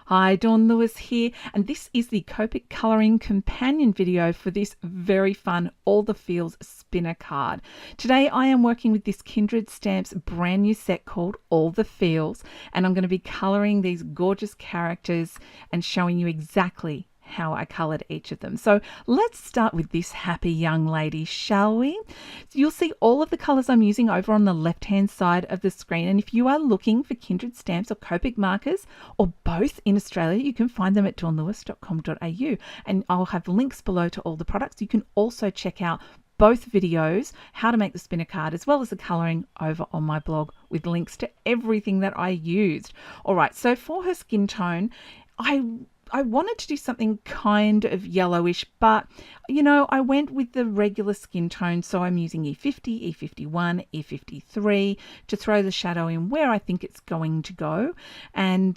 Hi, Dawn Lewis here, and this is the Copic Colouring Companion video for this very fun All the Feels spinner card. Today I am working with this Kindred Stamps brand new set called All the Feels, and I'm going to be colouring these gorgeous characters and showing you exactly how I coloured each of them. So let's start with this happy young lady, shall we? You'll see all of the colours I'm using over on the left hand side of the screen, and if you are looking for Kindred Stamps or Copic markers or both in Australia, you can find them at dawnlewis.com.au, and I'll have links below to all the products. You can also check out both videos, how to make the spinner card as well as the colouring, over on my blog with links to everything that I used. Alright, so for her skin tone, I wanted to do something kind of yellowish, but I went with the regular skin tone, so I'm using E50, E51, E53 to throw the shadow in where I think it's going to go. And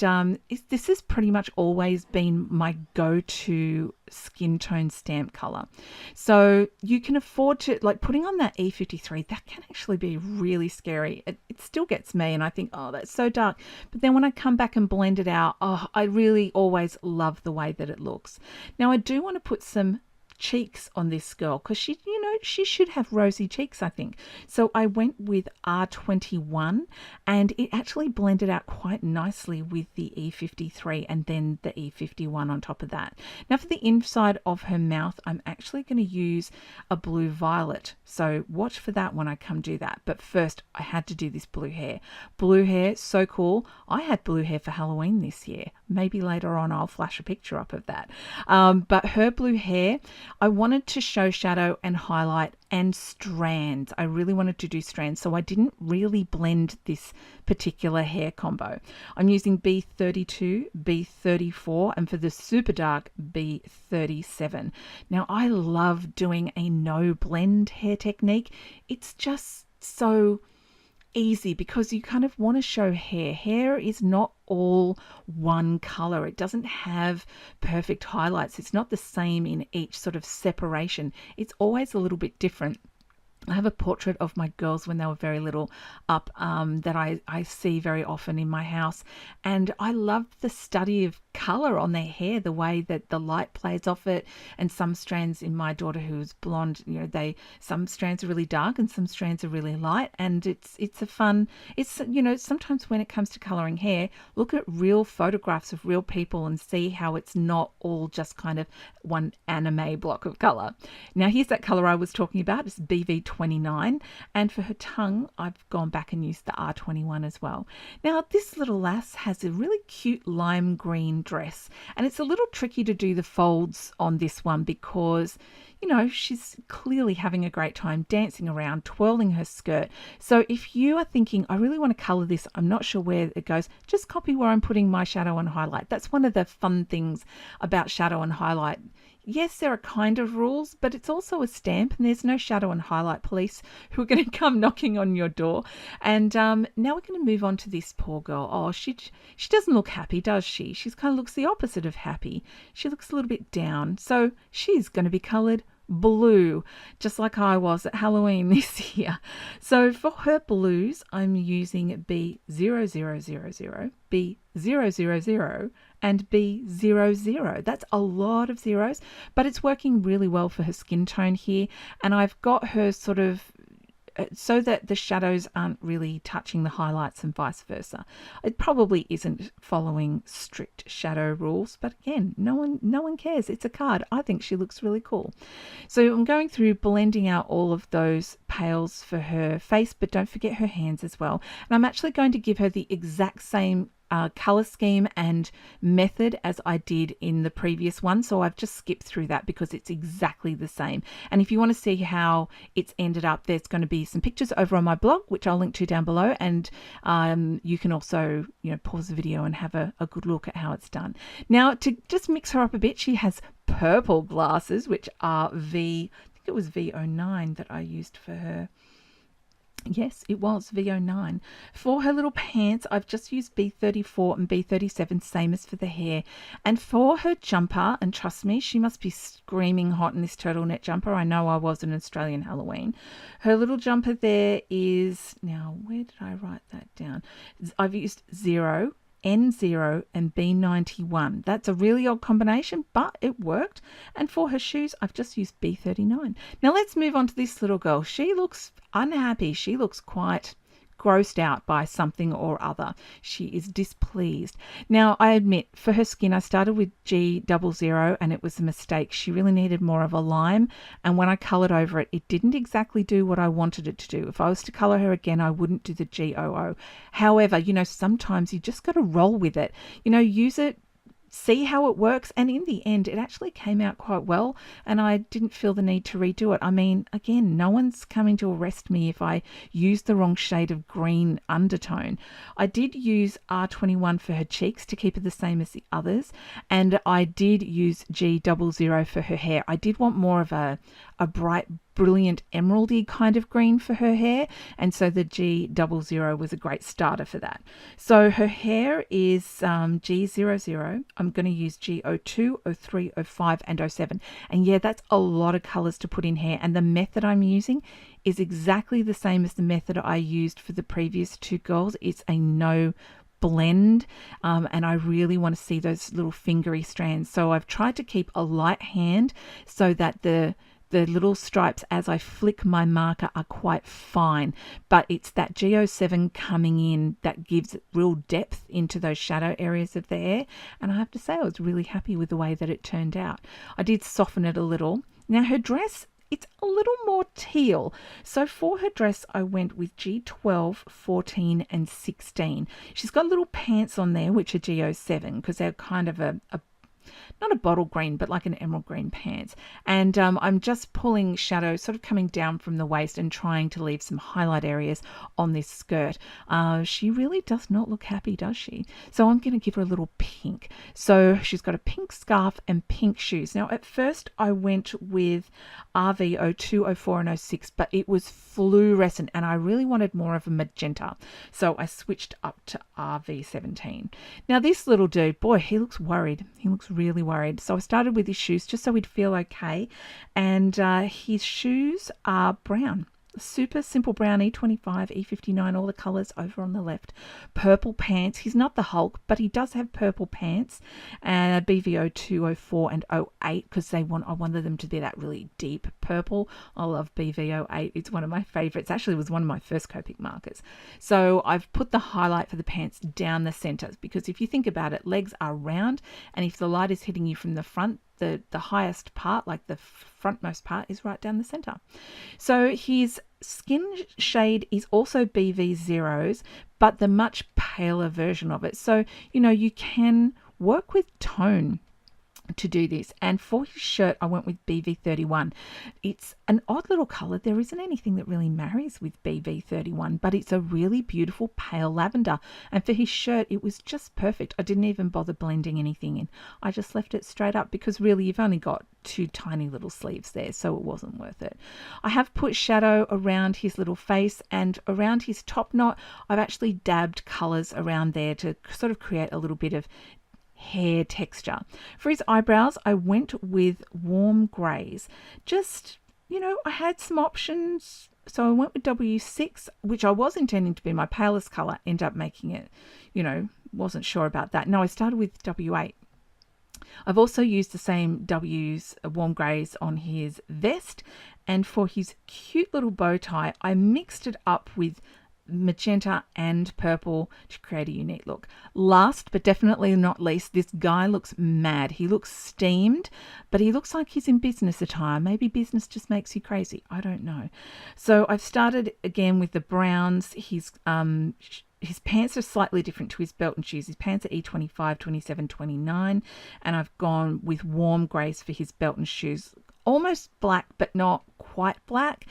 this has pretty much always been my go-to skin tone stamp color. So you can afford to, like, putting on that E53, that can actually be really scary. It still gets me, and I think, oh, that's so dark. But then when I come back and blend it out, oh, I really always love the way that it looks. Now I do want to put some cheeks on this girl because she should have rosy cheeks, I think. So I went with R21, and it actually blended out quite nicely with the E53 and then the E51 on top of that. Now for the inside of her mouth, I'm actually going to use a blue violet, so watch for that when I come do that. But first I had to do this blue hair. Blue hair, so cool. I had blue hair for Halloween this year. Maybe later on I'll flash a picture up of that. But her blue hair, I wanted to show shadow and highlight and strands. I really wanted to do strands, so I didn't really blend this particular hair combo. I'm using B32, B34, and for the super dark, B37. Now I love doing a no blend hair technique. It's just so easy because you kind of want to show hair. Hair is not all one color. It doesn't have perfect highlights. It's not the same in each sort of separation. It's always a little bit different. I have a portrait of my girls when they were very little up that I see very often in my house, and I love the study of color on their hair, the way that the light plays off it. And some strands in my daughter, who's blonde, some strands are really dark and some strands are really light, and it's a fun, sometimes when it comes to coloring hair, look at real photographs of real people and see how it's not all just kind of one anime block of color. Now here's that color I was talking about. It's BV29, and for her tongue I've gone back and used the R21 as well. Now this little lass has a really cute lime green dress, and it's a little tricky to do the folds on this one because she's clearly having a great time dancing around, twirling her skirt. So if you are thinking, I really want to color this, I'm not sure where it goes, just copy where I'm putting my shadow and highlight. That's one of the fun things about shadow and highlight. Yes, there are kind of rules, but it's also a stamp, and there's no shadow and highlight police who are going to come knocking on your door. And now we're going to move on to this poor girl. Oh, she doesn't look happy, does she? She kind of looks the opposite of happy. She looks a little bit down. So she's going to be colored blue, just like I was at Halloween this year. So for her blues, I'm using B0000, B000, and B00. That's a lot of zeros, but it's working really well for her skin tone here. And I've got her sort of so that the shadows aren't really touching the highlights and vice versa. It probably isn't following strict shadow rules, but again, no one cares. It's a card. I think she looks really cool. So I'm going through blending out all of those pales for her face, but don't forget her hands as well. And I'm actually going to give her the exact same color scheme and method as I did in the previous one, so I've just skipped through that because it's exactly the same. And if you want to see how it's ended up, there's going to be some pictures over on my blog, which I'll link to down below, and you can also pause the video and have a good look at how it's done. Now to just mix her up a bit, she has purple glasses, which are I think it was V09 that I used for her. Yes, it was V09. For her little pants, I've just used B34 and B37, same as for the hair. And for her jumper, and trust me, she must be screaming hot in this turtleneck jumper. I know I was in Australian Halloween. Her little jumper there is, now where did I write that down? I've used 0, N0 and B91. That's a really odd combination, but it worked. And for her shoes, I've just used B39. Now let's move on to this little girl. She looks unhappy. She looks quite grossed out by something or other. She is displeased. Now, I admit, for her skin, I started with G00 and it was a mistake. She really needed more of a lime, and when I coloured over it, it didn't exactly do what I wanted it to do. If I was to colour her again, I wouldn't do the G00. However, sometimes you just got to roll with it. Use it, see how it works, and in the end it actually came out quite well, and I didn't feel the need to redo it. I mean, again, no one's coming to arrest me if I use the wrong shade of green undertone. I did use R21 for her cheeks to keep it the same as the others, and I did use G00 for her hair. I did want more of a bright, brilliant emeraldy kind of green for her hair, and so the G00 was a great starter for that. So her hair is G00. I'm going to use G02, 03, 05 and 07, and yeah, that's a lot of colors to put in hair, and the method I'm using is exactly the same as the method I used for the previous two girls. It's a no blend, and I really want to see those little fingery strands, so I've tried to keep a light hand so that the little stripes as I flick my marker are quite fine, but it's that G07 coming in that gives real depth into those shadow areas of the hair, and I have to say I was really happy with the way that it turned out. I did soften it a little. Now her dress, it's a little more teal, so for her dress I went with G12, 14 and 16. She's got little pants on there which are G07 because they're kind of a not a bottle green, but like an emerald green pants. And I'm just pulling shadow sort of coming down from the waist and trying to leave some highlight areas on this skirt. She really does not look happy, does she? So I'm going to give her a little pink. So she's got a pink scarf and pink shoes. Now at first I went with RV02, 04 and 06, but it was fluorescent and I really wanted more of a magenta. So I switched up to RV17. Now this little dude, boy, he looks worried. He looks really worried. So I started with his shoes just so he'd feel okay. And his shoes are brown. Super simple brown, E25, E59, all the colours over on the left. Purple pants. He's not the Hulk, but he does have purple pants. And BV02, 04 and 08 because I wanted them to be that really deep purple. I love BV08. It's one of my favourites. Actually, it was one of my first Copic markers. So I've put the highlight for the pants down the centre because if you think about it, legs are round, and if the light is hitting you from the front, the highest part, like the frontmost part, is right down the center. So his skin shade is also BV0s, but the much paler version of it. So, you can work with tone to do this. And for his shirt, I went with BV31. It's an odd little color. There isn't anything that really marries with BV31, but it's a really beautiful pale lavender. And for his shirt, it was just perfect. I didn't even bother blending anything in. I just left it straight up because really you've only got two tiny little sleeves there, so it wasn't worth it. I have put shadow around his little face, and around his top knot, I've actually dabbed colors around there to sort of create a little bit of hair texture. For his eyebrows, I went with warm greys. Just, I had some options. So I went with W6, which I was intending to be my palest color, ended up making it, wasn't sure about that. No, I started with W8. I've also used the same W's, warm greys, on his vest, and for his cute little bow tie, I mixed it up with magenta and purple to create a unique look. Last but definitely not least, this guy looks mad. He looks steamed, but he looks like he's in business attire. Maybe business just makes you crazy. I don't know. So I've started again with the browns. His pants are slightly different to his belt and shoes. His pants are E25, 27, 29, and I've gone with warm greys for his belt and shoes. Almost black, but not quite black.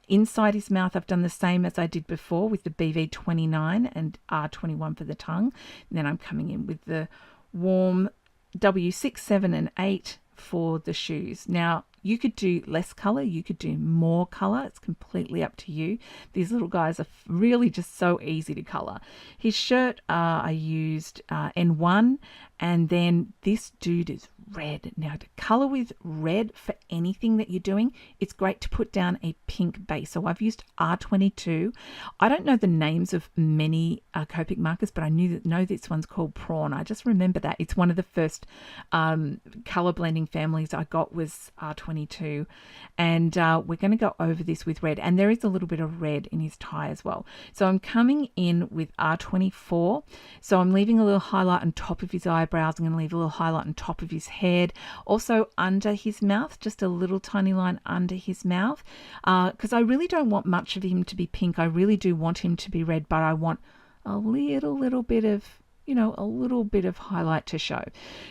Inside his mouth, I've done the same as I did before with the BV29 and R21 for the tongue. And then I'm coming in with the warm W6, 7 and 8 for the shoes. Now, You could do less color, you could do more color. It's completely up to you. These little guys are really just so easy to color. His shirt, I used N1, and then this dude is red. Now, to color with red for anything that you're doing, it's great to put down a pink base. So I've used R22. I don't know the names of many Copic markers, but I know this one's called Prawn. I just remember that. It's one of the first color blending families I got was R22. And we're going to go over this with red. And there is a little bit of red in his tie as well. So I'm coming in with R24. So I'm leaving a little highlight on top of his eyebrows. I'm going to leave a little highlight on top of his head, also under his mouth, just a little tiny line under his mouth, because I really don't want much of him to be pink. I really do want him to be red, but I want a little bit of, a little bit of highlight to show.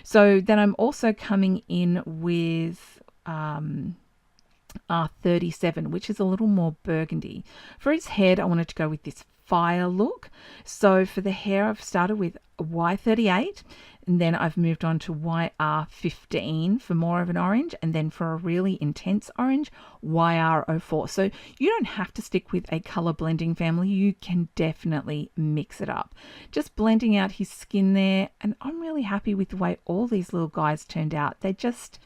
So then I'm also coming in with R37, which is a little more burgundy. For his head, I wanted to go with this fire look. So for the hair, I've started with Y38, and then I've moved on to YR15 for more of an orange, and then for a really intense orange, YR04. So you don't have to stick with a color blending family. You can definitely mix it up. Just blending out his skin there, and I'm really happy with the way all these little guys turned out. They just,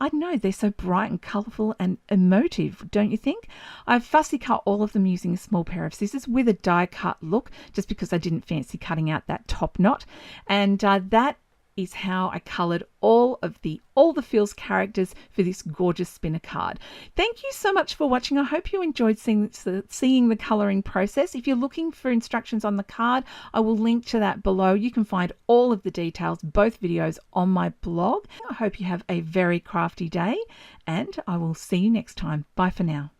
I don't know, they're so bright and colourful and emotive, don't you think? I've fussy cut all of them using a small pair of scissors with a die cut look, just because I didn't fancy cutting out that top knot. And that is how I coloured all the Feels characters for this gorgeous spinner card. Thank you so much for watching. I hope you enjoyed seeing the colouring process. If you're looking for instructions on the card, I will link to that below. You can find all of the details, both videos, on my blog. I hope you have a very crafty day, and I will see you next time. Bye for now.